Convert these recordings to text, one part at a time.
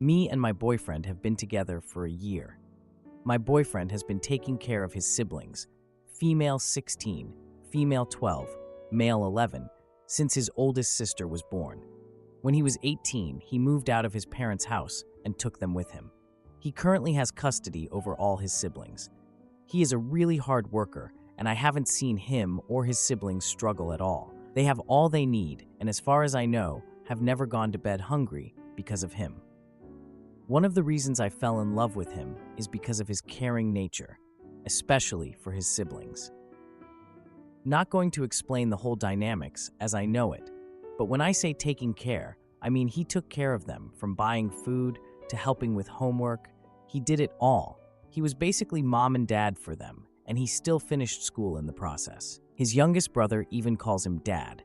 Me and my boyfriend have been together for a year. My boyfriend has been taking care of his siblings, female 16, female 12, male 11, since his oldest sister was born. When he was 18, he moved out of his parents' house and took them with him. He currently has custody over all his siblings. He is a really hard worker, and I haven't seen him or his siblings struggle at all. They have all they need, and as far as I know, have never gone to bed hungry because of him. One of the reasons I fell in love with him is because of his caring nature, especially for his siblings. Not going to explain the whole dynamics as I know it, but when I say taking care, I mean he took care of them from buying food to helping with homework. He did it all. He was basically mom and dad for them, and he still finished school in the process. His youngest brother even calls him dad.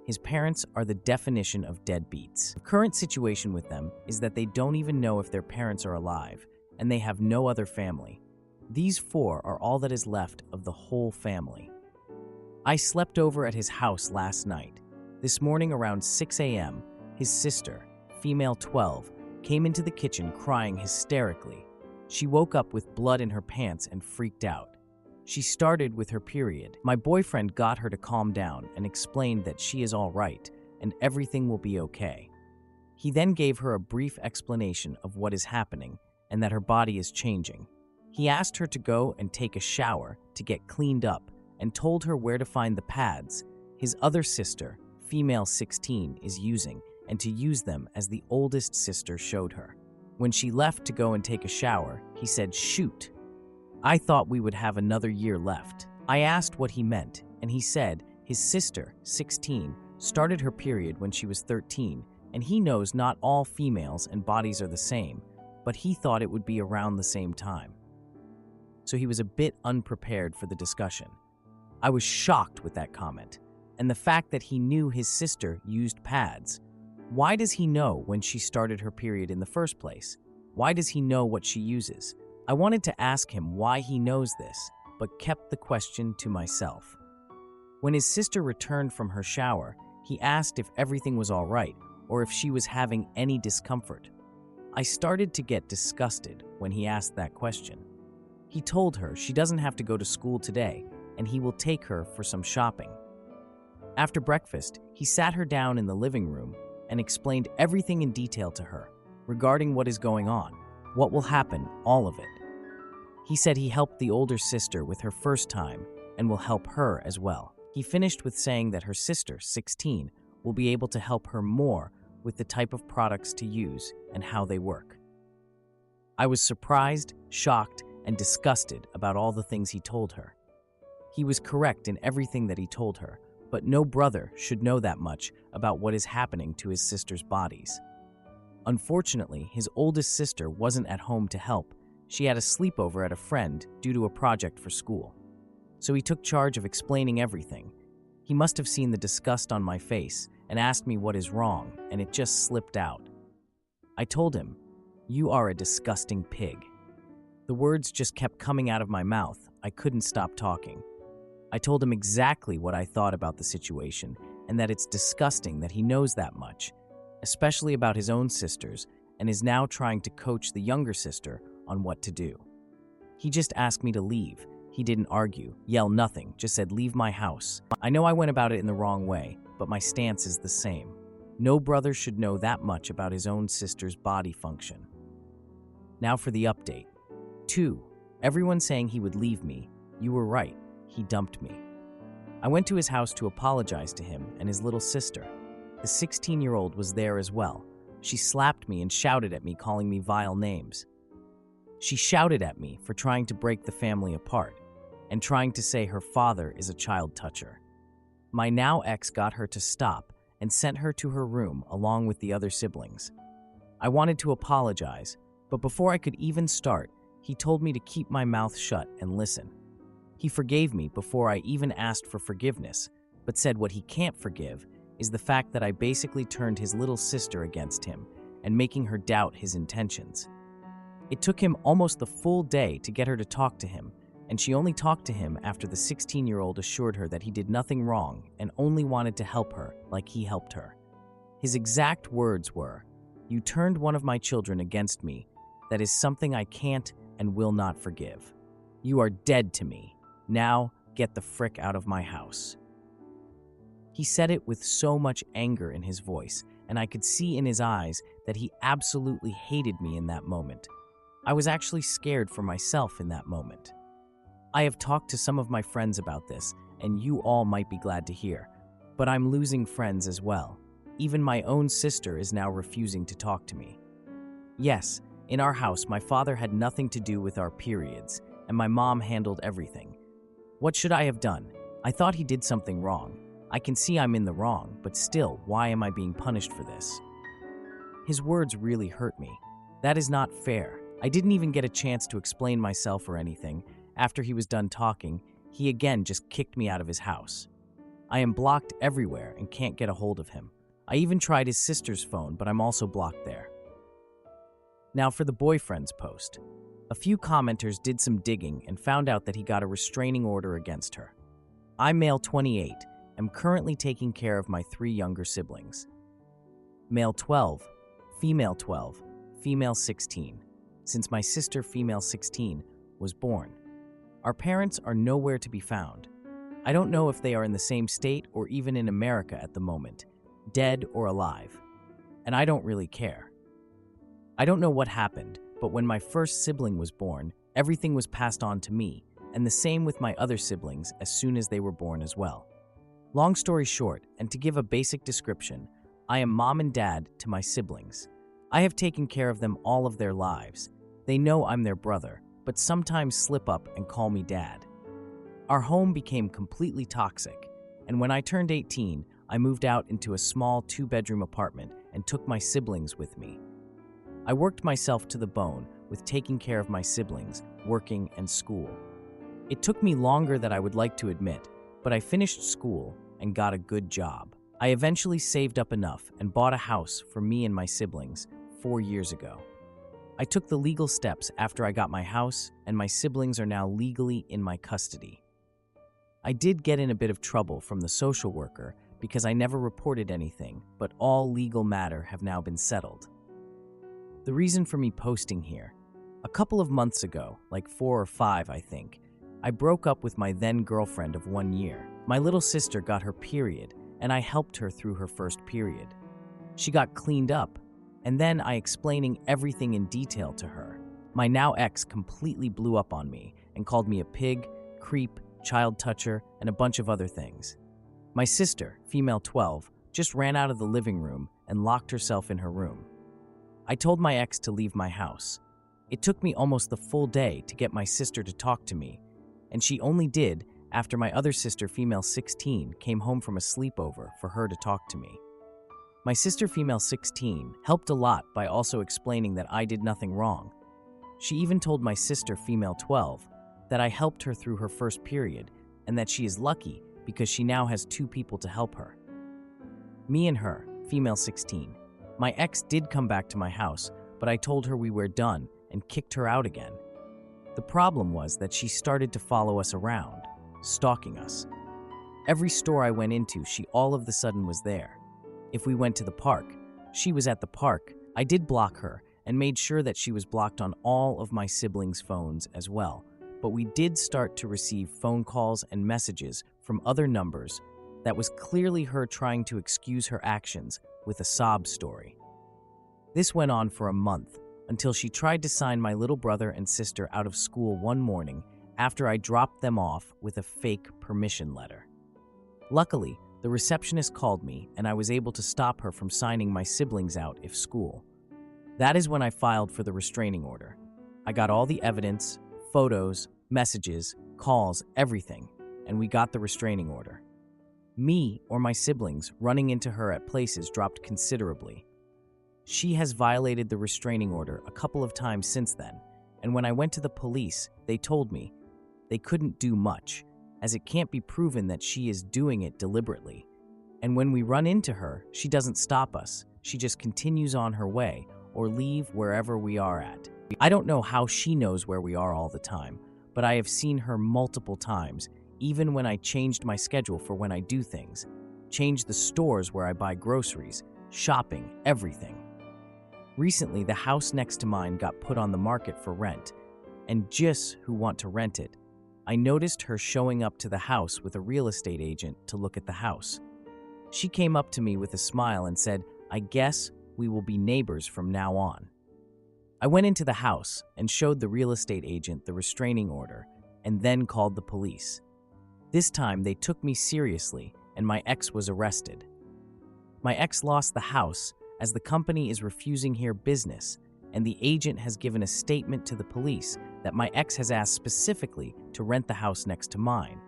His parents are the definition of deadbeats. The current situation with them is that they don't even know if their parents are alive, and they have no other family. These four are all that is left of the whole family. I slept over at his house last night. This morning around 6 a.m., his sister, female 12, came into the kitchen crying hysterically. She woke up with blood in her pants and freaked out. She started with her period. My boyfriend got her to calm down and explained that she is all right and everything will be okay. He then gave her a brief explanation of what is happening and that her body is changing. He asked her to go and take a shower to get cleaned up and told her where to find the pads his other sister, female 16, is using and to use them as the oldest sister showed her. When she left to go and take a shower, he said, "Shoot." I thought we would have another year left. I asked what he meant, and he said his sister, 16, started her period when she was 13, and he knows not all females and bodies are the same, but he thought it would be around the same time. So he was a bit unprepared for the discussion. I was shocked with that comment, and the fact that he knew his sister used pads. Why does he know when she started her period in the first place? Why does he know what she uses? I wanted to ask him why he knows this, but kept the question to myself. When his sister returned from her shower, he asked if everything was all right or if she was having any discomfort. I started to get disgusted when he asked that question. He told her she doesn't have to go to school today and he will take her for some shopping. After breakfast, he sat her down in the living room and explained everything in detail to her regarding what is going on, what will happen, all of it. He said he helped the older sister with her first time and will help her as well. He finished with saying that her sister, 16, will be able to help her more with the type of products to use and how they work. I was surprised, shocked, and disgusted about all the things he told her. He was correct in everything that he told her, but no brother should know that much about what is happening to his sister's bodies. Unfortunately, his oldest sister wasn't at home to help. She had a sleepover at a friend due to a project for school. So he took charge of explaining everything. He must have seen the disgust on my face and asked me what is wrong, and it just slipped out. I told him, "You are a disgusting pig." The words just kept coming out of my mouth. I couldn't stop talking. I told him exactly what I thought about the situation and that it's disgusting that he knows that much, especially about his own sisters, and is now trying to coach the younger sister on what to do. He just asked me to leave. He didn't argue, yell, nothing, just said, "Leave my house." I know I went about it in the wrong way, but my stance is the same. No brother should know that much about his own sister's body function. Now for the update. 2. Everyone saying he would leave me. You were right. He dumped me. I went to his house to apologize to him and his little sister. The 16-year-old was there as well. She slapped me and shouted at me, calling me vile names. She shouted at me for trying to break the family apart and trying to say her father is a child toucher. My now ex got her to stop and sent her to her room along with the other siblings. I wanted to apologize, but before I could even start, he told me to keep my mouth shut and listen. He forgave me before I even asked for forgiveness, but said what he can't forgive is the fact that I basically turned his little sister against him and making her doubt his intentions. It took him almost the full day to get her to talk to him, and she only talked to him after the 16-year-old assured her that he did nothing wrong and only wanted to help her like he helped her. His exact words were, You turned one of my children against me. That is something I can't and will not forgive. You are dead to me. Now, get the frick out of my house." He said it with so much anger in his voice, and I could see in his eyes that he absolutely hated me in that moment. I was actually scared for myself in that moment. I have talked to some of my friends about this, and you all might be glad to hear, but I'm losing friends as well. Even my own sister is now refusing to talk to me. Yes, in our house, my father had nothing to do with our periods, and my mom handled everything. What should I have done? I thought he did something wrong. I can see I'm in the wrong, but still, why am I being punished for this? His words really hurt me. That is not fair. I didn't even get a chance to explain myself or anything. After he was done talking, he again just kicked me out of his house. I am blocked everywhere and can't get a hold of him. I even tried his sister's phone, but I'm also blocked there. Now for the boyfriend's post. A few commenters did some digging and found out that he got a restraining order against her. I'm male 28, am currently taking care of my 3 younger siblings. Male 12, female 16, since my sister, female 16, was born. Our parents are nowhere to be found. I don't know if they are in the same state or even in America at the moment, dead or alive. And I don't really care. I don't know what happened, but when my first sibling was born, everything was passed on to me, and the same with my other siblings as soon as they were born as well. Long story short, and to give a basic description, I am mom and dad to my siblings. I have taken care of them all of their lives. They know I'm their brother, but sometimes slip up and call me dad. Our home became completely toxic, and when I turned 18, I moved out into a small 2-bedroom apartment and took my siblings with me. I worked myself to the bone with taking care of my siblings, working, and school. It took me longer than I would like to admit, but I finished school and got a good job. I eventually saved up enough and bought a house for me and my siblings 4 years ago. I took the legal steps after I got my house, and my siblings are now legally in my custody. I did get in a bit of trouble from the social worker because I never reported anything, but all legal matter have now been settled. The reason for me posting here, a couple of months ago, like 4 or 5 I think, I broke up with my then girlfriend of 1 year. My little sister got her period, and I helped her through her first period. She got cleaned up, and then I explaining everything in detail to her. My now ex completely blew up on me and called me a pig, creep, child toucher, and a bunch of other things. My sister, female 12, just ran out of the living room and locked herself in her room. I told my ex to leave my house. It took me almost the full day to get my sister to talk to me, and she only did after my other sister, female 16, came home from a sleepover for her to talk to me. My sister, female 16, helped a lot by also explaining that I did nothing wrong. She even told my sister, female 12, that I helped her through her first period and that she is lucky because she now has 2 people to help her. Me and her, female 16. My ex did come back to my house, but I told her we were done and kicked her out again. The problem was that she started to follow us around, stalking us. Every store I went into, she all of the sudden was there. If we went to the park, she was at the park. I did block her and made sure that she was blocked on all of my siblings' phones as well, but we did start to receive phone calls and messages from other numbers that was clearly her trying to excuse her actions with a sob story. This went on for a month until she tried to sign my little brother and sister out of school one morning after I dropped them off with a fake permission letter. Luckily, the receptionist called me and I was able to stop her from signing my siblings out if school. That is when I filed for the restraining order. I got all the evidence, photos, messages, calls, everything, and we got the restraining order. Me or my siblings running into her at places dropped considerably. She has violated the restraining order a couple of times since then, and when I went to the police, they told me they couldn't do much, as it can't be proven that she is doing it deliberately. And when we run into her, she doesn't stop us. She just continues on her way or leave wherever we are at. I don't know how she knows where we are all the time, but I have seen her multiple times, even when I changed my schedule for when I do things, changed the stores where I buy groceries, shopping, everything. Recently, the house next to mine got put on the market for rent, and just who want to rent it. I noticed her showing up to the house with a real estate agent to look at the house. She came up to me with a smile and said, "I guess we will be neighbors from now on." I went into the house and showed the real estate agent the restraining order and then called the police. This time they took me seriously and my ex was arrested. My ex lost the house as the company is refusing here business, and the agent has given a statement to the police that my ex has asked specifically to rent the house next to mine.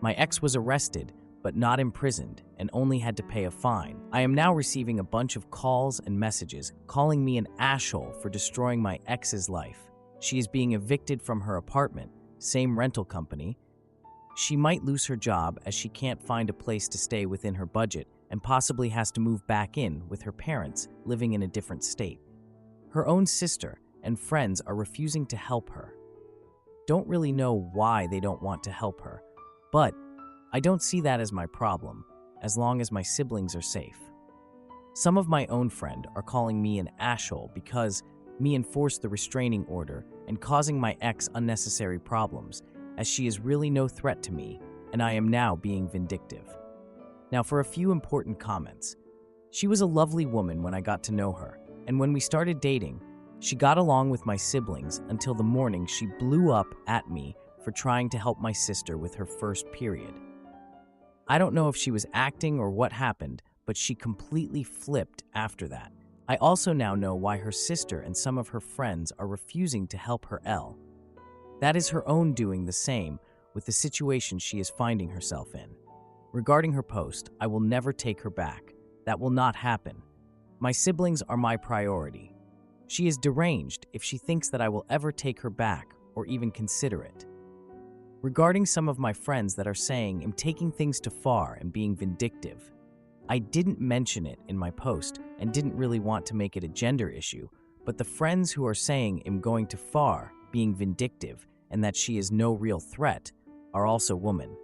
My ex was arrested but not imprisoned and only had to pay a fine. I am now receiving a bunch of calls and messages calling me an asshole for destroying my ex's life. She is being evicted from her apartment, same rental company. She might lose her job as she can't find a place to stay within her budget and possibly has to move back in with her parents living in a different state. Her own sister and friends are refusing to help her. Don't really know why they don't want to help her, but I don't see that as my problem, as long as my siblings are safe. Some of my own friend are calling me an asshole because me enforced the restraining order and causing my ex unnecessary problems, as she is really no threat to me, and I am now being vindictive. Now for a few important comments. She was a lovely woman when I got to know her, and when we started dating, she got along with my siblings until the morning she blew up at me for trying to help my sister with her first period. I don't know if she was acting or what happened, but she completely flipped after that. I also now know why her sister and some of her friends are refusing to help her L. That is her own doing the same with the situation she is finding herself in. Regarding her post, I will never take her back. That will not happen. My siblings are my priority. She is deranged if she thinks that I will ever take her back or even consider it. Regarding some of my friends that are saying I'm taking things too far and being vindictive, I didn't mention it in my post and didn't really want to make it a gender issue, but the friends who are saying I'm going too far, being vindictive, and that she is no real threat are also women.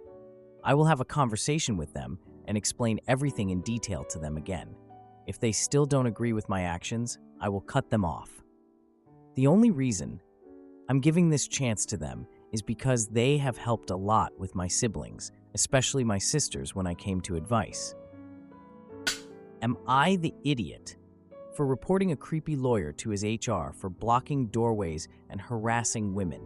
I will have a conversation with them and explain everything in detail to them again. If they still don't agree with my actions, I will cut them off. The only reason I'm giving this chance to them is because they have helped a lot with my siblings, especially my sisters when I came to advice. Am I the idiot for reporting a creepy lawyer to his HR for blocking doorways and harassing women?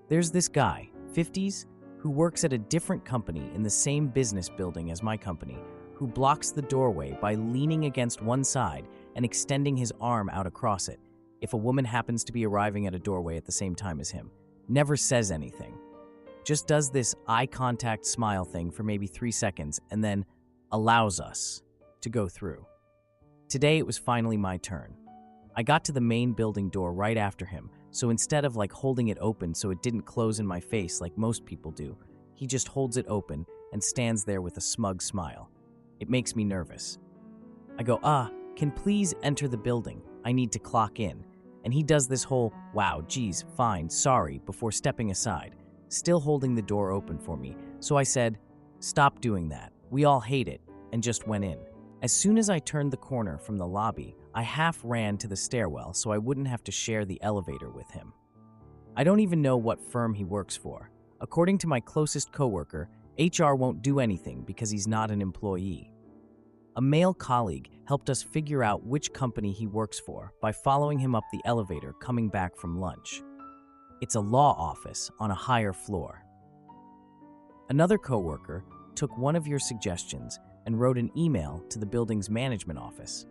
There's this guy, 50s, who works at a different company in the same business building as my company, who blocks the doorway by leaning against one side and extending his arm out across it if a woman happens to be arriving at a doorway at the same time as him. Never says anything. Just does this eye contact smile thing for maybe 3 seconds and then allows us to go through. Today it was finally my turn. I got to the main building door right after him, so instead of holding it open so it didn't close in my face like most people do, he just holds it open and stands there with a smug smile. It makes me nervous. I go, can please enter the building? I need to clock in. And he does this whole, wow, geez, fine, sorry, before stepping aside, still holding the door open for me. So I said, stop doing that. We all hate it, and just went in. As soon as I turned the corner from the lobby, I half ran to the stairwell so I wouldn't have to share the elevator with him. I don't even know what firm he works for. According to my closest coworker, HR won't do anything because he's not an employee. A male colleague helped us figure out which company he works for by following him up the elevator coming back from lunch. It's a law office on a higher floor. Another coworker took one of your suggestions and wrote an email to the building's management office.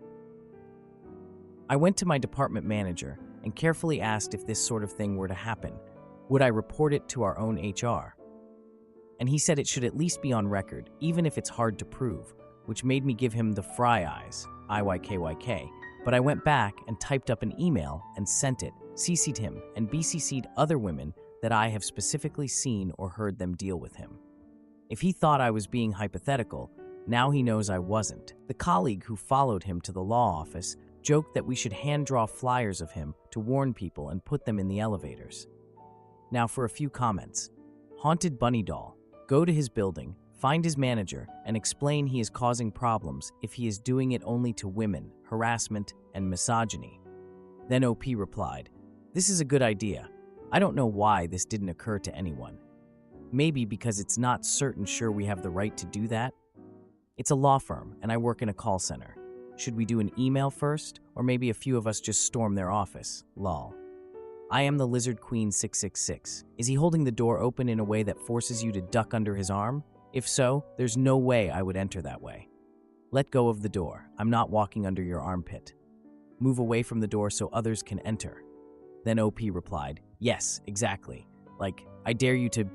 I went to my department manager and carefully asked if this sort of thing were to happen, would I report it to our own HR? And he said it should at least be on record, even if it's hard to prove, which made me give him the fry eyes, IYKYK, but I went back and typed up an email and sent it, CC'd him, and BCC'd other women that I have specifically seen or heard them deal with him. If he thought I was being hypothetical, now he knows I wasn't. The colleague who followed him to the law office joked that we should hand-draw flyers of him to warn people and put them in the elevators. Now for a few comments. Haunted Bunny Doll. Go to his building, Find his manager and explain he is causing problems if he is doing it only to women, harassment, and misogyny." Then OP replied, "This is a good idea. I don't know why this didn't occur to anyone. Maybe because it's not sure we have the right to do that. It's a law firm, and I work in a call center. Should we do an email first, or maybe a few of us just storm their office? Lol. I am the Lizard Queen 666. Is he holding the door open in a way that forces you to duck under his arm? If so, there's no way I would enter that way. Let go of the door. I'm not walking under your armpit. Move away from the door so others can enter." Then OP replied, "Yes, exactly. Like, I dare you to..."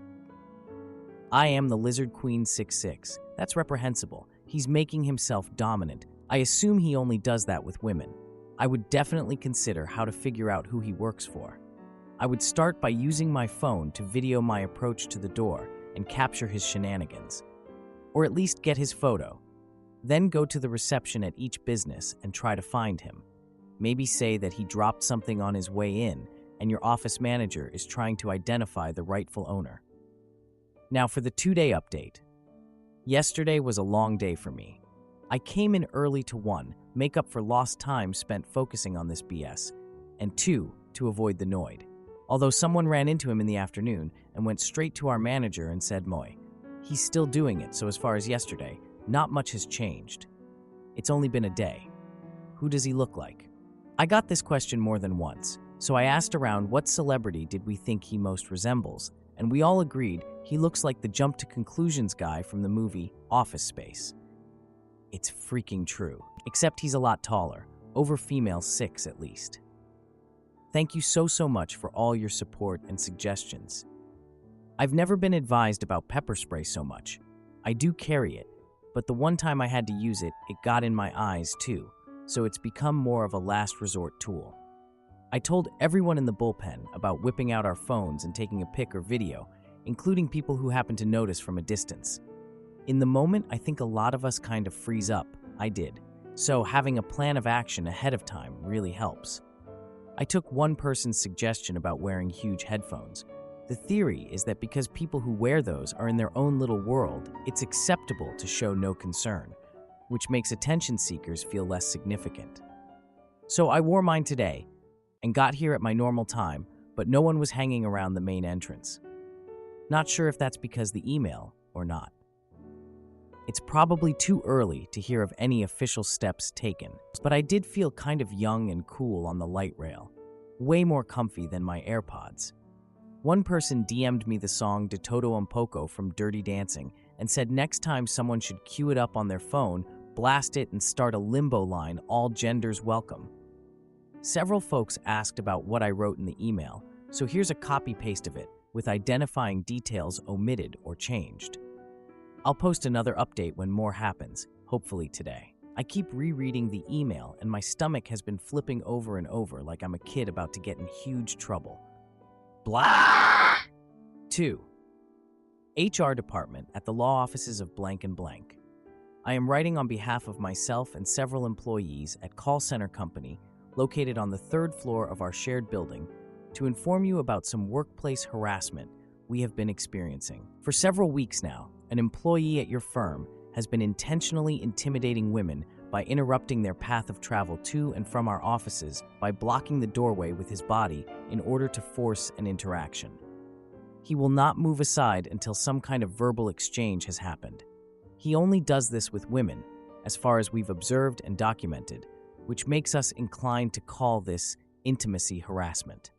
I am the Lizard Queen 66. That's reprehensible. He's making himself dominant. I assume he only does that with women. I would definitely consider how to figure out who he works for. I would start by using my phone to video my approach to the door and capture his shenanigans. Or at least get his photo. Then go to the reception at each business and try to find him. Maybe say that he dropped something on his way in and your office manager is trying to identify the rightful owner. Now for the 2-day update. Yesterday was a long day for me. I came in early to 1, make up for lost time spent focusing on this BS, and 2, to avoid the Noid. Although someone ran into him in the afternoon and went straight to our manager and said, "Moy, he's still doing it, so as far as yesterday, not much has changed. It's only been a day. Who does he look like?" I got this question more than once, so I asked around what celebrity did we think he most resembles, and we all agreed he looks like the jump to conclusions guy from the movie Office Space. It's freaking true, except he's a lot taller, over female 6 at least. Thank you so much for all your support and suggestions. I've never been advised about pepper spray so much. I do carry it, but the one time I had to use it, it got in my eyes too, so it's become more of a last resort tool. I told everyone in the bullpen about whipping out our phones and taking a pic or video, including people who happen to notice from a distance. In the moment, I think a lot of us kind of freeze up. I did. So having a plan of action ahead of time really helps. I took one person's suggestion about wearing huge headphones. The theory is that because people who wear those are in their own little world, it's acceptable to show no concern, which makes attention seekers feel less significant. So I wore mine today and got here at my normal time, but no one was hanging around the main entrance. Not sure if that's because the email or not. It's probably too early to hear of any official steps taken, but I did feel kind of young and cool on the light rail. Way more comfy than my AirPods. One person DM'd me the song De Todo Un Poco from Dirty Dancing and said next time someone should cue it up on their phone, blast it and start a limbo line, all genders welcome. Several folks asked about what I wrote in the email, so here's a copy-paste of it with identifying details omitted or changed. I'll post another update when more happens, hopefully today. I keep rereading the email and my stomach has been flipping over and over like I'm a kid about to get in huge trouble. Blah! 2. HR department at the law offices of blank and blank. I am writing on behalf of myself and several employees at call center company located on the 3rd floor of our shared building to inform you about some workplace harassment we have been experiencing. For several weeks now, an employee at your firm has been intentionally intimidating women by interrupting their path of travel to and from our offices by blocking the doorway with his body in order to force an interaction. He will not move aside until some kind of verbal exchange has happened. He only does this with women, as far as we've observed and documented, which makes us inclined to call this intimacy harassment.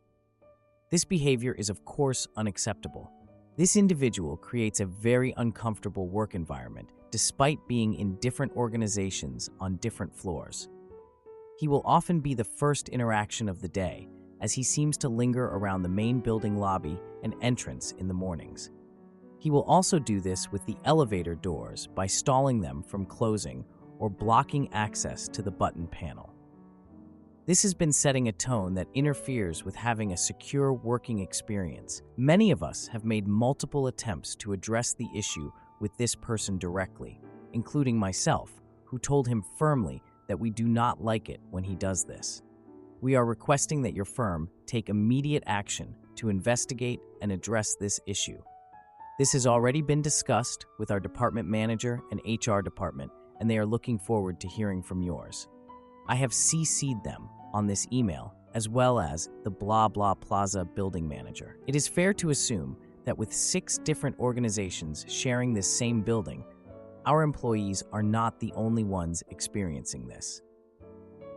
This behavior is of course unacceptable. This individual creates a very uncomfortable work environment despite being in different organizations on different floors. He will often be the first interaction of the day, as he seems to linger around the main building lobby and entrance in the mornings. He will also do this with the elevator doors by stalling them from closing or blocking access to the button panel. This has been setting a tone that interferes with having a secure working experience. Many of us have made multiple attempts to address the issue with this person directly, including myself, who told him firmly that we do not like it when he does this. We are requesting that your firm take immediate action to investigate and address this issue. This has already been discussed with our department manager and HR department, and they are looking forward to hearing from yours. I have CC'd them on this email, as well as the Blah Blah Plaza building manager. It is fair to assume that with 6 different organizations sharing this same building, our employees are not the only ones experiencing this.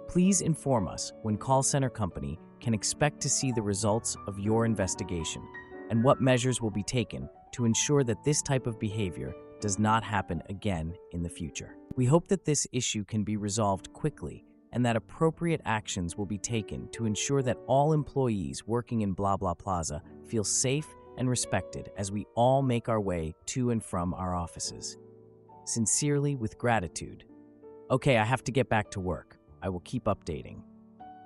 Please inform us when call center company can expect to see the results of your investigation and what measures will be taken to ensure that this type of behavior does not happen again in the future. We hope that this issue can be resolved quickly and that appropriate actions will be taken to ensure that all employees working in Blah Blah Plaza feel safe and respected as we all make our way to and from our offices. Sincerely, with gratitude. Okay, I have to get back to work. I will keep updating.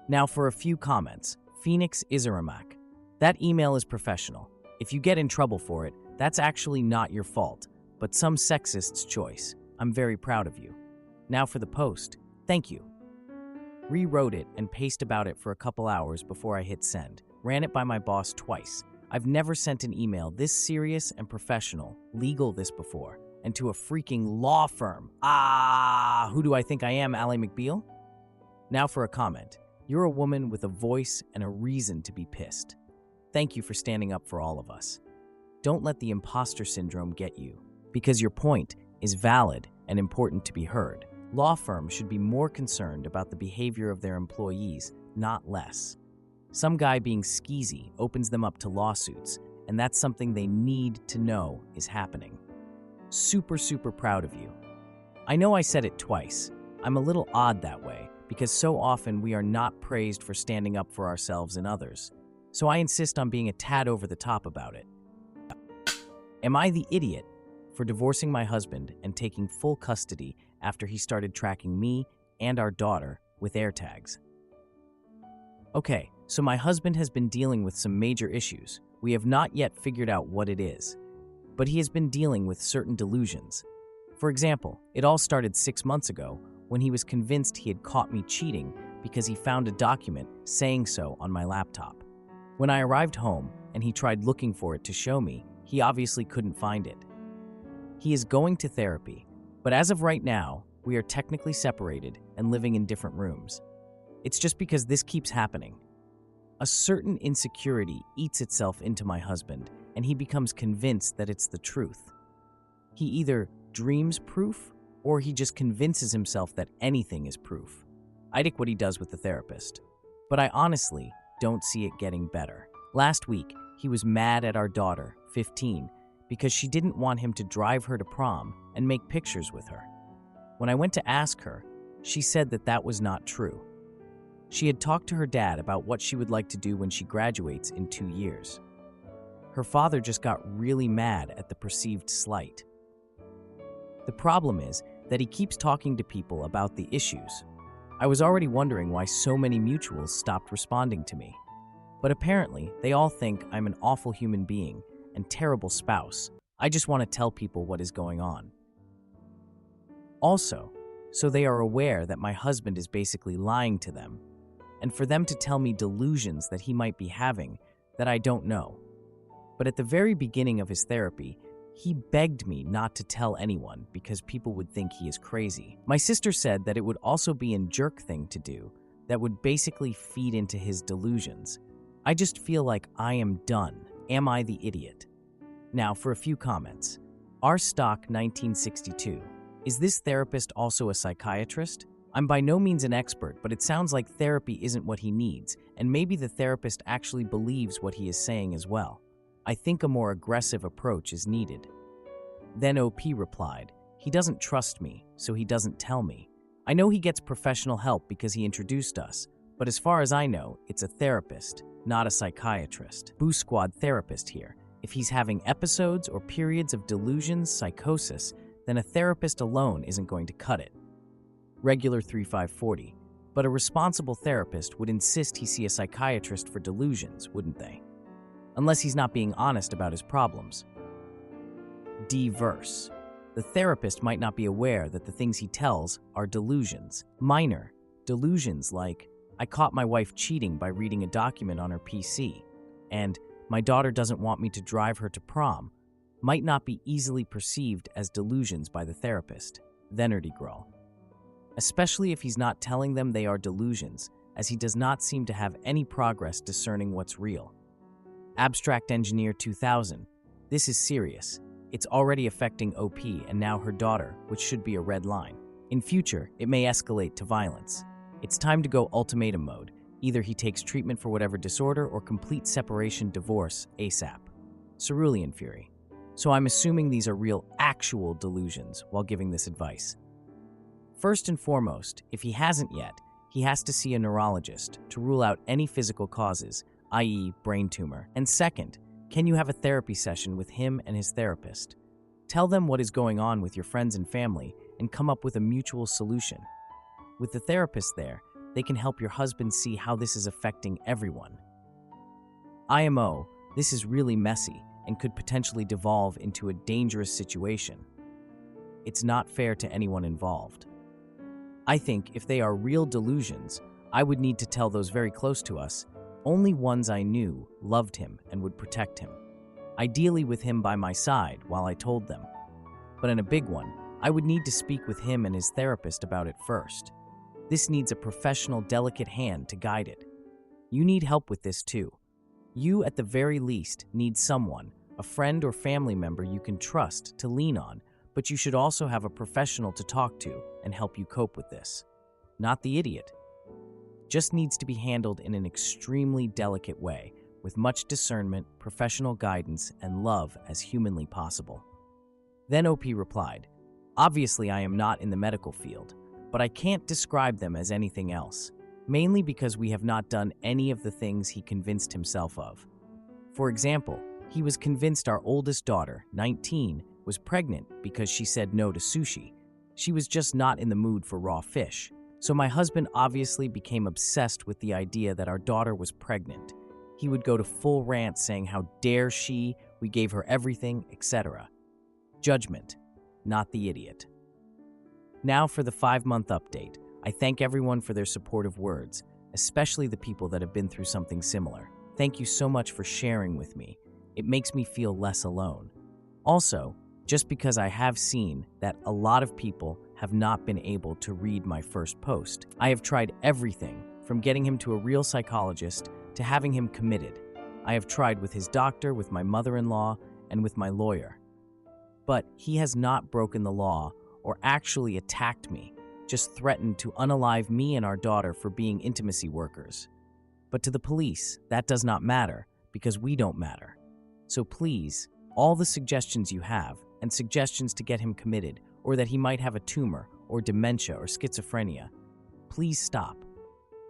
Now for a few comments. Phoenix Isaramak. That email is professional. If you get in trouble for it, that's actually not your fault, but some sexist's choice. I'm very proud of you. Now for the post. Thank you. Rewrote it and paced about it for a couple hours before I hit send. Ran it by my boss twice. I've never sent an email this serious and professional, legal this before, and to a freaking law firm. Who do I think I am, Ally McBeal? Now for a comment. You're a woman with a voice and a reason to be pissed. Thank you for standing up for all of us. Don't let the imposter syndrome get you, because your point is valid and important to be heard. Law firms should be more concerned about the behavior of their employees, not less. Some guy being skeezy opens them up to lawsuits, and that's something they need to know is happening. Super proud of you. I know I said it twice. I'm a little odd that way, because so often we are not praised for standing up for ourselves and others. So I insist on being a tad over the top about it. Am I the idiot for divorcing my husband and taking full custody after he started tracking me and our daughter with AirTags? Okay, so my husband has been dealing with some major issues. We have not yet figured out what it is, but he has been dealing with certain delusions. For example, it all started 6 months ago when he was convinced he had caught me cheating because he found a document saying so on my laptop. When I arrived home and he tried looking for it to show me, he obviously couldn't find it. He is going to therapy, but as of right now, we are technically separated and living in different rooms. It's just because this keeps happening. A certain insecurity eats itself into my husband, and he becomes convinced that it's the truth. He either dreams proof, or he just convinces himself that anything is proof. I like what he does with the therapist, but I honestly don't see it getting better. Last week, he was mad at our daughter, 15, because she didn't want him to drive her to prom and make pictures with her. When I went to ask her, she said that that was not true. She had talked to her dad about what she would like to do when she graduates in 2 years. Her father just got really mad at the perceived slight. The problem is that he keeps talking to people about the issues. I was already wondering why so many mutuals stopped responding to me. But apparently, they all think I'm an awful human being and terrible spouse. I just want to tell people what is going on. Also, so they are aware that my husband is basically lying to them, and for them to tell me delusions that he might be having that I don't know. But at the very beginning of his therapy, he begged me not to tell anyone because people would think he is crazy. My sister said that it would also be a jerk thing to do that would basically feed into his delusions. I just feel like I am done. Am I the idiot? Now for a few comments. R Stock 1962. Is this therapist also a psychiatrist? I'm by no means an expert, but it sounds like therapy isn't what he needs, and maybe the therapist actually believes what he is saying as well. I think a more aggressive approach is needed. Then OP replied, he doesn't trust me, so he doesn't tell me. I know he gets professional help because he introduced us, but as far as I know, it's a therapist, not a psychiatrist. Boo Squad therapist here. If he's having episodes or periods of delusions, psychosis, then a therapist alone isn't going to cut it. Regular 3540. But a responsible therapist would insist he see a psychiatrist for delusions, wouldn't they? Unless he's not being honest about his problems. D-verse. The therapist might not be aware that the things he tells are delusions. Minor delusions like, I caught my wife cheating by reading a document on her PC, and my daughter doesn't want me to drive her to prom. might not be easily perceived as delusions by the therapist, Venerdygral, especially if he's not telling them they are delusions, as he does not seem to have any progress discerning what's real. Abstract Engineer 2000, this is serious. It's already affecting OP and now her daughter, which should be a red line. In future, it may escalate to violence. It's time to go ultimatum mode. Either he takes treatment for whatever disorder or complete separation divorce ASAP. Cerulean Fury. So I'm assuming these are real, actual delusions while giving this advice. First and foremost, if he hasn't yet, he has to see a neurologist to rule out any physical causes, i.e. brain tumor. And second, can you have a therapy session with him and his therapist? Tell them what is going on with your friends and family and come up with a mutual solution. With the therapist there, they can help your husband see how this is affecting everyone. IMO, this is really messy and could potentially devolve into a dangerous situation. It's not fair to anyone involved. I think if they are real delusions, I would need to tell those very close to us, only ones I knew loved him and would protect him, ideally with him by my side while I told them. But in a big one, I would need to speak with him and his therapist about it first. This needs a professional, delicate hand to guide it. You need help with this too. You, at the very least, need someone, a friend or family member you can trust to lean on, but you should also have a professional to talk to and help you cope with this. Not the idiot. Just needs to be handled in an extremely delicate way, with much discernment, professional guidance, and love as humanly possible. Then OP replied, "Obviously I am not in the medical field, but I can't describe them as anything else, mainly because we have not done any of the things he convinced himself of. For example, he was convinced our oldest daughter, 19, was pregnant because she said no to sushi. She was just not in the mood for raw fish. So my husband obviously became obsessed with the idea that our daughter was pregnant. He would go to full rant saying how dare she, we gave her everything, etc. Judgment, not the idiot." Now for the 5-month update. I thank everyone for their supportive words, especially the people that have been through something similar. Thank you so much for sharing with me. It makes me feel less alone. Also, just because I have seen that a lot of people have not been able to read my first post. I have tried everything, from getting him to a real psychologist to having him committed. I have tried with his doctor, with my mother-in-law, and with my lawyer. But he has not broken the law or actually attacked me, just threatened to unalive me and our daughter for being intimacy workers. But to the police, that does not matter, because we don't matter. So please, all the suggestions you have, and suggestions to get him committed, or that he might have a tumor, or dementia, or schizophrenia, please stop.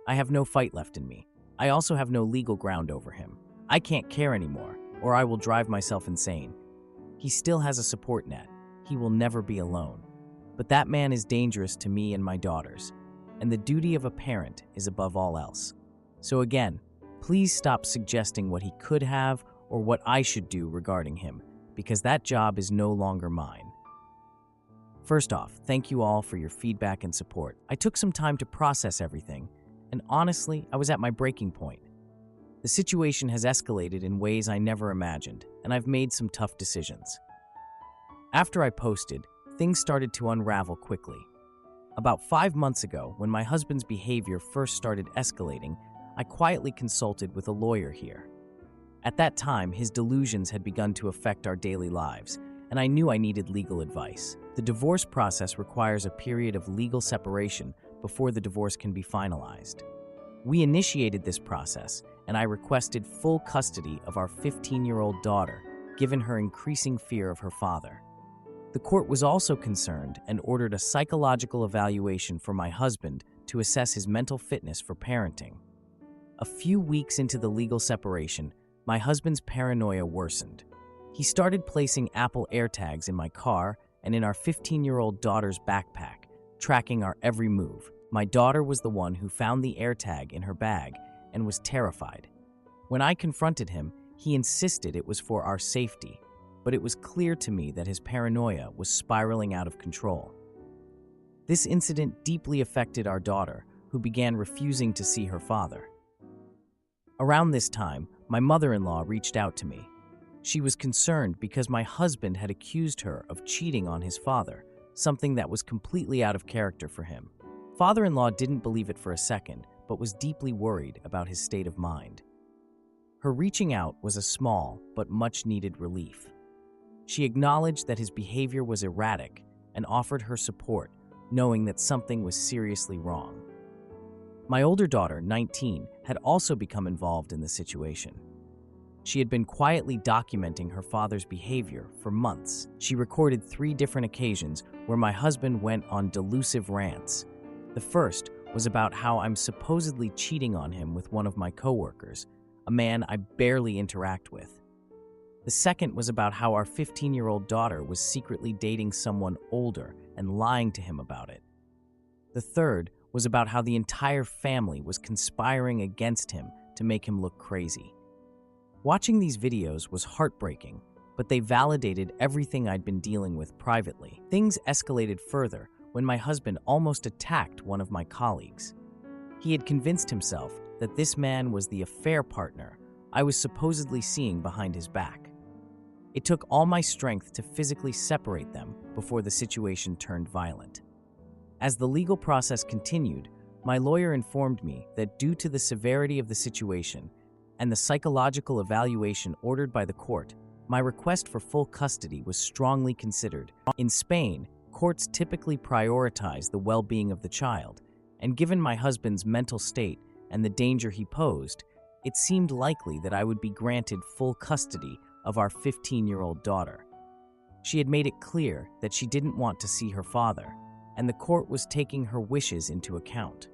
I have no fight left in me. I also have no legal ground over him. I can't care anymore, or I will drive myself insane. He still has a support net. He will never be alone. But that man is dangerous to me and my daughters, and the duty of a parent is above all else. So again, please stop suggesting what he could have or what I should do regarding him, because that job is no longer mine. First off, thank you all for your feedback and support. I took some time to process everything, and honestly, I was at my breaking point. The situation has escalated in ways I never imagined, and I've made some tough decisions. After I posted, things started to unravel quickly. About 5 months ago, when my husband's behavior first started escalating, I quietly consulted with a lawyer here. At that time, his delusions had begun to affect our daily lives, and I knew I needed legal advice. The divorce process requires a period of legal separation before the divorce can be finalized. We initiated this process, and I requested full custody of our 15-year-old daughter, given her increasing fear of her father. The court was also concerned and ordered a psychological evaluation for my husband to assess his mental fitness for parenting. A few weeks into the legal separation, my husband's paranoia worsened. He started placing Apple AirTags in my car and in our 15-year-old daughter's backpack, tracking our every move. My daughter was the one who found the AirTag in her bag and was terrified. When I confronted him, he insisted it was for our safety, but it was clear to me that his paranoia was spiraling out of control. This incident deeply affected our daughter, who began refusing to see her father. Around this time, my mother-in-law reached out to me. She was concerned because my husband had accused her of cheating on his father, something that was completely out of character for him. Father-in-law didn't believe it for a second, but was deeply worried about his state of mind. Her reaching out was a small but much-needed relief. She acknowledged that his behavior was erratic and offered her support, knowing that something was seriously wrong. My older daughter, 19, had also become involved in the situation. She had been quietly documenting her father's behavior for months. She recorded 3 different occasions where my husband went on delusive rants. The first was about how I'm supposedly cheating on him with one of my coworkers, a man I barely interact with. The second was about how our 15-year-old daughter was secretly dating someone older and lying to him about it. The third was about how the entire family was conspiring against him to make him look crazy. Watching these videos was heartbreaking, but they validated everything I'd been dealing with privately. Things escalated further when my husband almost attacked one of my colleagues. He had convinced himself that this man was the affair partner I was supposedly seeing behind his back. It took all my strength to physically separate them before the situation turned violent. As the legal process continued, my lawyer informed me that due to the severity of the situation and the psychological evaluation ordered by the court, my request for full custody was strongly considered. In Spain, courts typically prioritize the well-being of the child, and given my husband's mental state and the danger he posed, it seemed likely that I would be granted full custody of our 15-year-old daughter. She had made it clear that she didn't want to see her father, and the court was taking her wishes into account.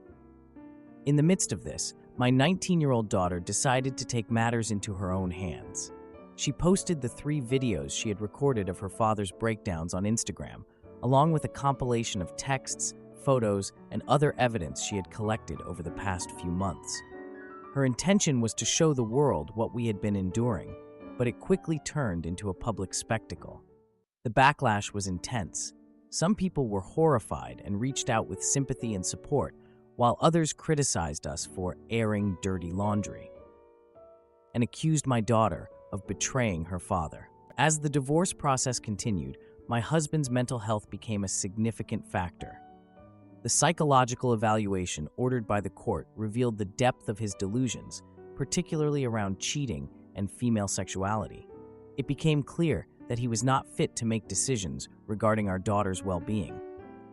In the midst of this, my 19-year-old daughter decided to take matters into her own hands. She posted the 3 videos she had recorded of her father's breakdowns on Instagram, along with a compilation of texts, photos, and other evidence she had collected over the past few months. Her intention was to show the world what we had been enduring, but it quickly turned into a public spectacle. The backlash was intense. Some people were horrified and reached out with sympathy and support, while others criticized us for airing dirty laundry and accused my daughter of betraying her father. As the divorce process continued, my husband's mental health became a significant factor. The psychological evaluation ordered by the court revealed the depth of his delusions, particularly around cheating and female sexuality. It became clear that he was not fit to make decisions regarding our daughter's well-being.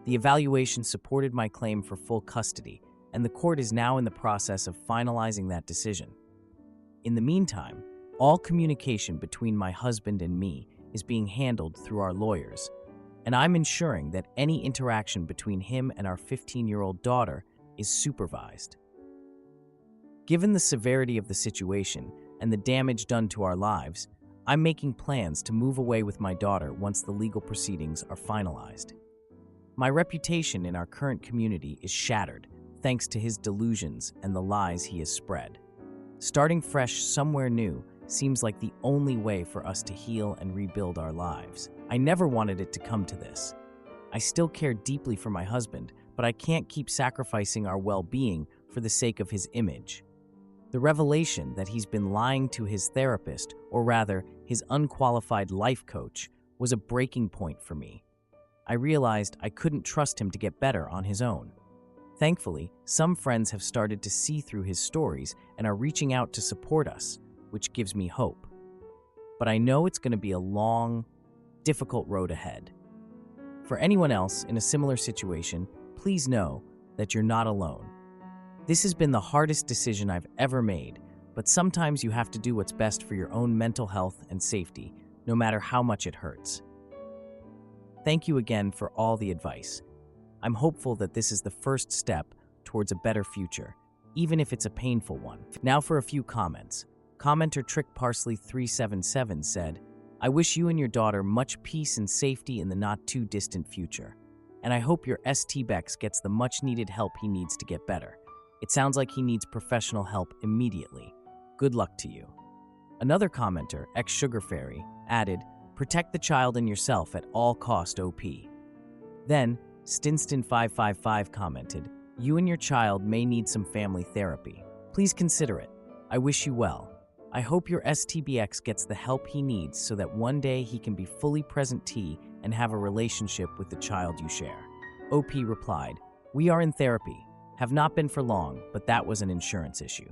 The evaluation supported my claim for full custody, and the court is now in the process of finalizing that decision. In the meantime, all communication between my husband and me is being handled through our lawyers, and I'm ensuring that any interaction between him and our 15-year-old daughter is supervised. Given the severity of the situation and the damage done to our lives, I'm making plans to move away with my daughter once the legal proceedings are finalized. My reputation in our current community is shattered thanks to his delusions and the lies he has spread. Starting fresh somewhere new seems like the only way for us to heal and rebuild our lives. I never wanted it to come to this. I still care deeply for my husband, but I can't keep sacrificing our well-being for the sake of his image. The revelation that he's been lying to his therapist, or rather, his unqualified life coach, was a breaking point for me. I realized I couldn't trust him to get better on his own. Thankfully, some friends have started to see through his stories and are reaching out to support us, which gives me hope. But I know it's going to be a long, difficult road ahead. For anyone else in a similar situation, please know that you're not alone. This has been the hardest decision I've ever made, but sometimes you have to do what's best for your own mental health and safety, no matter how much it hurts. Thank you again for all the advice. I'm hopeful that this is the first step towards a better future, even if it's a painful one. Now for a few comments. Commenter TrickParsley377 said, I wish you and your daughter much peace and safety in the not-too-distant future, and I hope your ST-Bex gets the much-needed help he needs to get better. It sounds like he needs professional help immediately. Good luck to you. Another commenter, ex-Sugarfairy, added, protect the child and yourself at all cost OP. Then, Stinston555 commented, you and your child may need some family therapy. Please consider it. I wish you well. I hope your STBX gets the help he needs so that one day he can be fully present T and have a relationship with the child you share. OP replied, "We are in therapy. Have not been for long, but that was an insurance issue."